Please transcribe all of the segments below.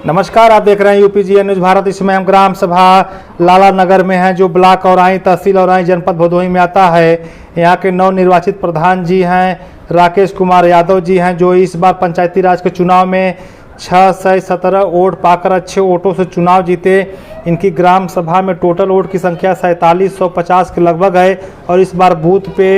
नमस्कार, आप देख रहे हैं यूपीजीएन न्यूज भारत। इसमें हम ग्राम सभा लाला नगर में हैं, जो ब्लॉक औराई तहसील औराई जनपद भदोही में आता है। यहाँ के नवनिर्वाचित प्रधान जी हैं राकेश कुमार यादव जी हैं, जो इस बार पंचायती राज के चुनाव में 617 वोट पाकर अच्छे वोटों से चुनाव जीते। इनकी ग्राम सभा में टोटल वोट की संख्या 4750 के लगभग है और इस बार बूथ पे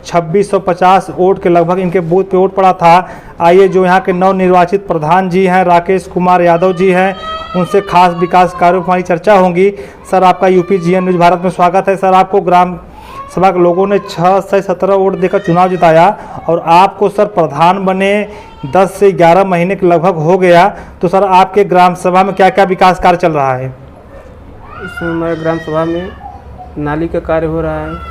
2650 वोट के लगभग इनके बूथ पे वोट पड़ा था। आइए, जो यहाँ के नवनिर्वाचित प्रधान जी हैं राकेश कुमार यादव जी हैं, उनसे खास विकास कार्यों पर हमारी चर्चा होगी। सर, आपका यूपीजीएन न्यूज भारत में स्वागत है। सर, आपको ग्राम सभा के लोगों ने 6 से 17 वोट देकर चुनाव जिताया और आपको सर प्रधान बने 10 से 11 महीने के लगभग हो गया। तो सर, आपके ग्राम सभा में क्या क्या विकास कार्य चल रहा है? इस समय हमारे ग्राम सभा में नाली का कार्य हो रहा है,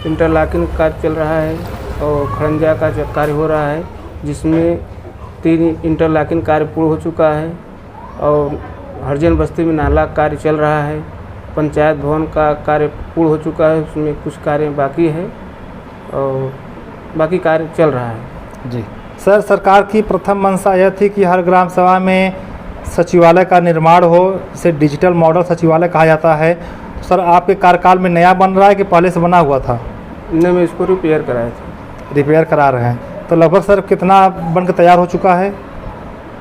इंटरलॉकिंग का कार्य चल रहा है और खड़ंजा का कार्य हो रहा है, जिसमें 3 इंटरलॉकिंग कार्य पूर्ण हो चुका है और हरजन बस्ती में नाला कार्य चल रहा है। पंचायत भवन का कार्य पूर्ण हो चुका है, उसमें कुछ कार्य बाकी है और बाकी कार्य चल रहा है। जी सर, सरकार की प्रथम मंशा यह थी कि हर ग्राम सभा में सचिवालय का निर्माण हो, इसे डिजिटल मॉडल सचिवालय कहा जाता है। तो सर, आपके कार्यकाल में नया बन रहा है कि पहले से बना हुआ था? नहीं, मैं इसको रिपेयर कराया था। रिपेयर करा रहे हैं, तो लगभग सर कितना बनकर तैयार हो चुका है?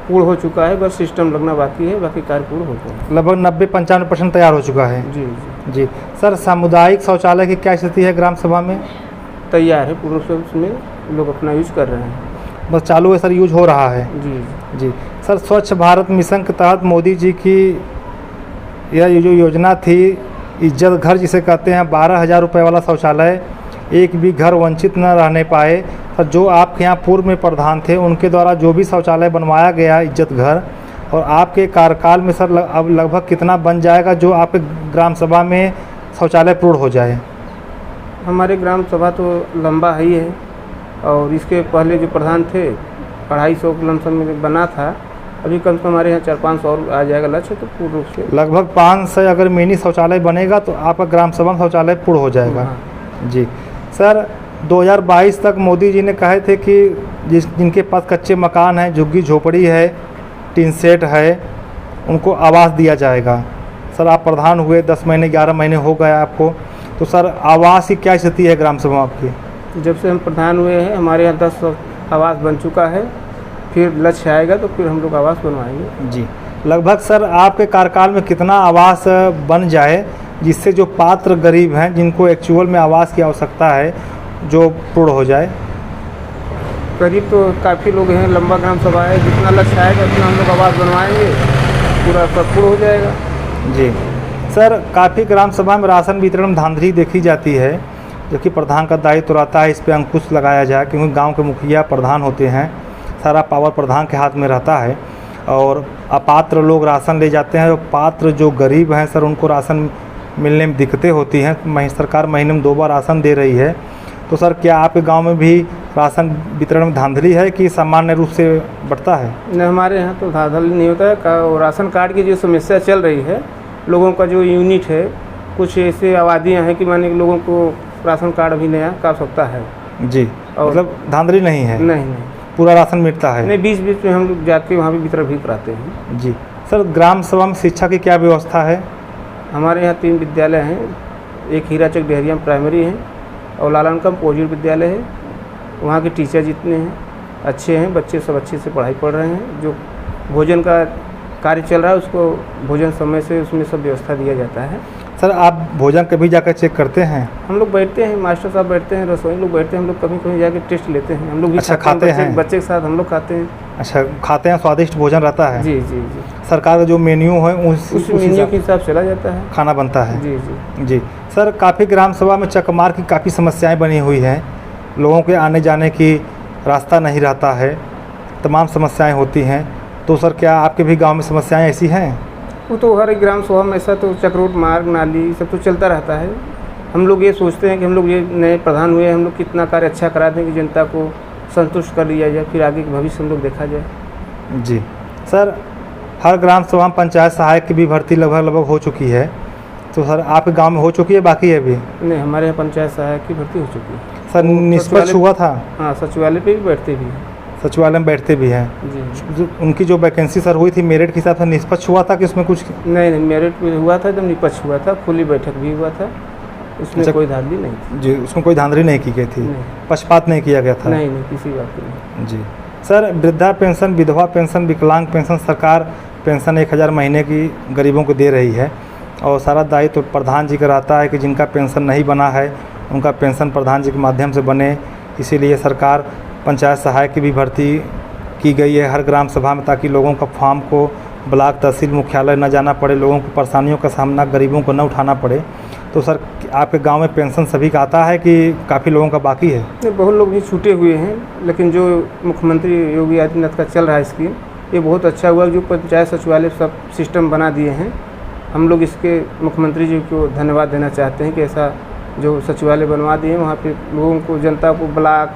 पूर्ण हो चुका है, बस सिस्टम लगना बाकी है, बाकी कार्य पूर्ण हो गया है। लगभग 90-95% तैयार हो चुका है। जी जी जी सर, सामुदायिक शौचालय की क्या स्थिति है ग्राम सभा में? तैयार है पूर्ण, से उसमें लोग अपना यूज कर रहे हैं। बस चालू है सर, यूज हो रहा है? जी जी सर, स्वच्छ भारत मिशन के तहत मोदी जी की यह जो योजना थी इज्जत घर जिसे कहते हैं, 12,000 रुपये वाला शौचालय, एक भी घर वंचित न रहने पाए। सर, जो आपके यहाँ पूर्व में प्रधान थे उनके द्वारा जो भी शौचालय बनवाया गया इज्जत घर, और आपके कार्यकाल में सर अब लगभग कितना बन जाएगा जो आपके ग्राम सभा में शौचालय पूर्ण हो जाए? हमारे ग्राम सभा तो लंबा ही है और इसके पहले जो प्रधान थे 250 के लमसम में बना था। अभी कम से कम हमारे यहाँ 400-500 और आ जाएगा लक्ष्य, तो पूर्ण रूप से लगभग 500 अगर मिनी शौचालय बनेगा तो आपका ग्राम सभा में शौचालय पूर्ण हो जाएगा। हाँ। जी सर, 2022 तक मोदी जी ने कहे थे कि जिनके पास कच्चे मकान हैं, झुग्गी झोपड़ी है, टीन सेट है, उनको आवास दिया जाएगा। सर, आप प्रधान हुए 10 महीने 11 महीने हो गए आपको, तो सर आवास की क्या स्थिति है ग्राम सभा आपकी? जब से हम प्रधान हुए हैं हमारे यहाँ 10 आवास बन चुका है, फिर लक्ष्य आएगा तो फिर हम लोग आवास बनवाएंगे। जी, लगभग सर आपके कार्यकाल में कितना आवास बन जाए जिससे जो पात्र गरीब हैं, जिनको एक्चुअल में आवास की आवश्यकता है, जो पूर्ण हो जाए? करीब तो काफ़ी लोग हैं, लंबा ग्राम सभा है, जितना लक्ष्य आएगा उतना हम लोग आवास बनवाएंगे, पूरा सब पूर्ण हो जाएगा। जी सर, काफ़ी ग्राम सभा में राशन वितरण में धांधली देखी जाती है, जबकि प्रधान का दायित्व रहता है इस पर अंकुश लगाया जाए, क्योंकि गांव के मुखिया प्रधान होते हैं, सारा पावर प्रधान के हाथ में रहता है और अपात्र लोग राशन ले जाते हैं और पात्र जो गरीब हैं सर उनको राशन मिलने में दिक्कतें होती हैं। सरकार महीने में 2 बार राशन दे रही है, तो सर क्या आपके गांव में भी राशन वितरण में धांधली है कि सामान्य रूप से बढ़ता है? नहीं, हमारे यहाँ तो धांधली नहीं होता है। राशन कार्ड की जो समस्या चल रही है, लोगों का जो यूनिट है, कुछ ऐसे आबादियाँ हैं कि माने कि लोगों को राशन कार्ड अभी नया का आवश्यकता है। जी, और मतलब धांधली नहीं है? नहीं, पूरा राशन मिलता है? नहीं, बीच में हम लोग जाके वहाँ भी वितरण भी कराते हैं। जी सर, ग्राम सभा में शिक्षा की क्या व्यवस्था है? हमारे यहाँ 3 विद्यालय हैं, एक हीराचक डेहरिया प्राइमरी है और लालनकम पोजिट विद्यालय है। वहाँ के टीचर जितने हैं अच्छे हैं, बच्चे सब अच्छे से पढ़ाई पढ़ रहे हैं। जो भोजन का कार्य चल रहा है उसको भोजन समय से उसमें सब व्यवस्था दिया जाता है। सर, आप भोजन कभी जाकर चेक करते हैं? हम लोग बैठते हैं, मास्टर साहब बैठते हैं, रसोई लोग बैठते हैं, हम लोग कभी कभी जाके टेस्ट लेते हैं। हम लोग भी अच्छा, खाते हैं? बच्चे के साथ हम लोग खाते हैं। अच्छा, खाते हैं, स्वादिष्ट भोजन रहता है? जी जी जी, सरकार का जो मेन्यू है उस मेन्यू के हिसाब से चला जाता है, खाना बनता है? जी जी जी सर, काफ़ी ग्राम सभा में चकमार की काफ़ी समस्याएं बनी हुई हैं, लोगों के आने जाने की रास्ता नहीं रहता है, तमाम समस्याएं होती हैं। तो सर क्या आपके भी गांव में समस्याएं ऐसी हैं? वो तो हर एक ग्राम सभा में ऐसा तो चक्रोट मार्ग नाली सब तो चलता रहता है। हम लोग ये सोचते हैं कि हम लोग ये नए प्रधान हुए, हम लोग कितना कार्य अच्छा करा दें कि जनता को संतुष्ट कर लिया जाए, फिर आगे के भविष्य हम लोग देखा जाए। जी सर, हर ग्राम सभा में पंचायत सहायक की भी भर्ती लगभग हो चुकी है, तो सर आपके गांव में हो चुकी है, बाकी है अभी? नहीं, हमारे यहाँ पंचायत सहायक की भर्ती हो चुकी है। सर, निष्पक्ष हुआ था? हाँ, सचिवालय पे भी बैठते भी हैं। सचिवालय में बैठते भी हैं। जी उनकी जो वैकेंसी सर हुई थी मेरिट के हिसाब से निष्पक्ष हुआ था कि उसमें कुछ नहीं, मेरिट भी हुआ था, एकदम निष्पक्ष हुआ था, खुली बैठक भी हुआ था, उसमें अच्छा। कोई धांधली नहीं थी। जी, उसमें कोई धांधली नहीं की गई थी, नहीं। पक्षपात नहीं किया गया था। नहीं, किसी बात की नहीं। जी सर, वृद्धा पेंशन, विधवा पेंशन, विकलांग पेंशन, सरकार पेंशन 1000 महीने की गरीबों को दे रही है और सारा दायित्व तो प्रधान जी का रहता है कि जिनका पेंशन नहीं बना है उनका पेंशन प्रधान जी के माध्यम से बने। इसीलिए सरकार पंचायत सहायक की भी भर्ती की गई है हर ग्राम सभा में, ताकि लोगों का फॉर्म को ब्लॉक तहसील मुख्यालय न जाना पड़े, लोगों को परेशानियों का सामना गरीबों को न उठाना पड़े। तो सर, आपके गांव में पेंशन सभी का आता है कि काफ़ी लोगों का बाकी है? नहीं, बहुत लोग भी छूटे हुए हैं, लेकिन जो मुख्यमंत्री योगी आदित्यनाथ का चल रहा है स्कीम, ये बहुत अच्छा हुआ। जो पंचायत सचिवालय सब सिस्टम बना दिए हैं, हम लोग इसके मुख्यमंत्री जी को धन्यवाद देना चाहते हैं कि ऐसा जो सचिवालय बनवा दिए, वहाँ पे लोगों को, जनता को ब्लॉक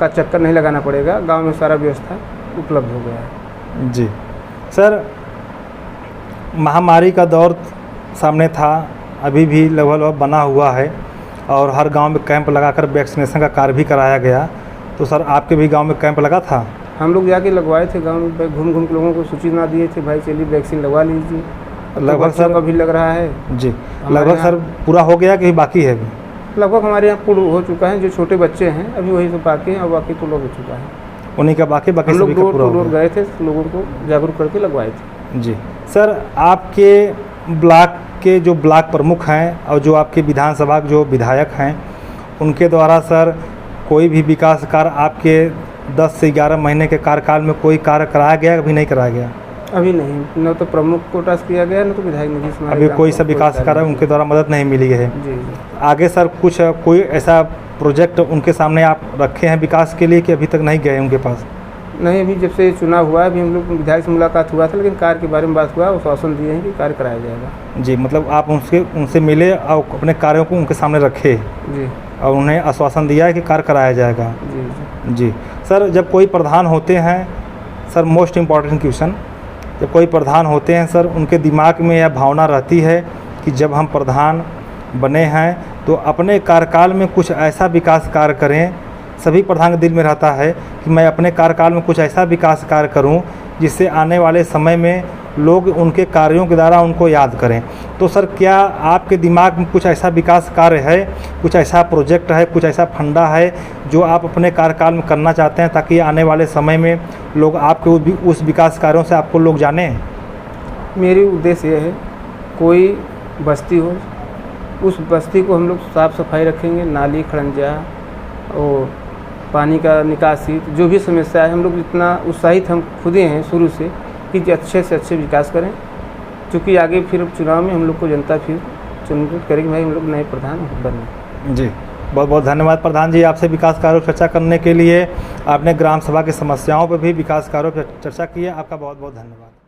का चक्कर नहीं लगाना पड़ेगा, गांव में सारा व्यवस्था उपलब्ध हो गया है। जी सर, महामारी का दौर सामने था, अभी भी लगभग बना हुआ है और हर गांव में कैंप लगाकर वैक्सीनेशन का कार्य भी कराया गया। तो सर, आपके भी गांव में कैंप लगा था? हम लोग जाके लगवाए थे, गांव में घूम घूम के लोगों को सूचना दिए थे, भाई चलिए वैक्सीन लगवा लीजिए। लगभग सर अभी लग रहा है जी, लगभग सर पूरा हो गया कि बाकी है अभी? लगभग हमारे यहाँ पूर्ण हो चुका है। जो छोटे बच्चे हैं अभी वही सब बाकी हैं और बाकी तो लोग हो चुका है। उन्हीं का बाकी हम लोग सभी का डोर पूरा टू हो डोर गया। गए थे, लोगों को जागरूक करके लगवाए थे। जी सर, आपके ब्लॉक के जो ब्लॉक प्रमुख हैं और जो आपके विधानसभा के जो विधायक हैं, उनके द्वारा सर कोई भी विकास कार्य आपके 10 से 11 महीने के कार्यकाल में कोई कार्य कराया गया, अभी नहीं कराया गया? अभी नहीं, न तो प्रमुख कोटा से किया गया, न तो विधायक निधि से। अभी कोई सा विकास कार्य उनके द्वारा मदद नहीं मिली है? जी। आगे सर कुछ कोई ऐसा प्रोजेक्ट उनके सामने आप रखे हैं विकास के लिए कि अभी तक नहीं गए उनके पास? नहीं, अभी जब से चुनाव हुआ है, अभी हम लोग विधायक से मुलाकात हुआ था, लेकिन कार्य के बारे में बात हुआ, आश्वासन दिए हैं कि कार्य कराया जाएगा। जी, मतलब आप उनसे मिले और अपने कार्यों को उनके सामने रखे जी, और उन्हें आश्वासन दिया है कि कार्य कराया जाएगा? जी। जी सर, जब कोई प्रधान होते हैं सर, मोस्ट इम्पॉर्टेंट क्वेश्चन, जब कोई प्रधान होते हैं सर, उनके दिमाग में यह भावना रहती है कि जब हम प्रधान बने हैं तो अपने कार्यकाल में कुछ ऐसा विकास कार्य करें। सभी प्रधान के दिल में रहता है कि मैं अपने कार्यकाल में कुछ ऐसा विकास कार्य करूं जिससे आने वाले समय में लोग उनके कार्यों के द्वारा उनको याद करें। तो सर, क्या आपके दिमाग में कुछ ऐसा विकास कार्य है, कुछ ऐसा प्रोजेक्ट है, कुछ ऐसा फंडा है जो आप अपने कार्यकाल में करना चाहते हैं ताकि आने वाले समय में लोग आपके उस विकास कार्यों से आपको लोग जानें? मेरी उद्देश्य ये है, कोई बस्ती हो, उस बस्ती को हम लोग साफ़ सफाई रखेंगे, नाली खड़ंजा और पानी का निकासी, जो भी समस्या है, हम लोग इतना उत्साहित हम खुद ही हैं शुरू से कि अच्छे से अच्छे विकास करें, क्योंकि आगे फिर चुनाव में हम लोग को जनता फिर चुनित करेगी, भाई हम लोग नए प्रधान बने। जी, बहुत बहुत धन्यवाद प्रधान जी, आपसे विकास कार्यों पर चर्चा करने के लिए। आपने ग्राम सभा की समस्याओं पर भी, विकास कार्यों पर चर्चा की है, आपका बहुत बहुत धन्यवाद।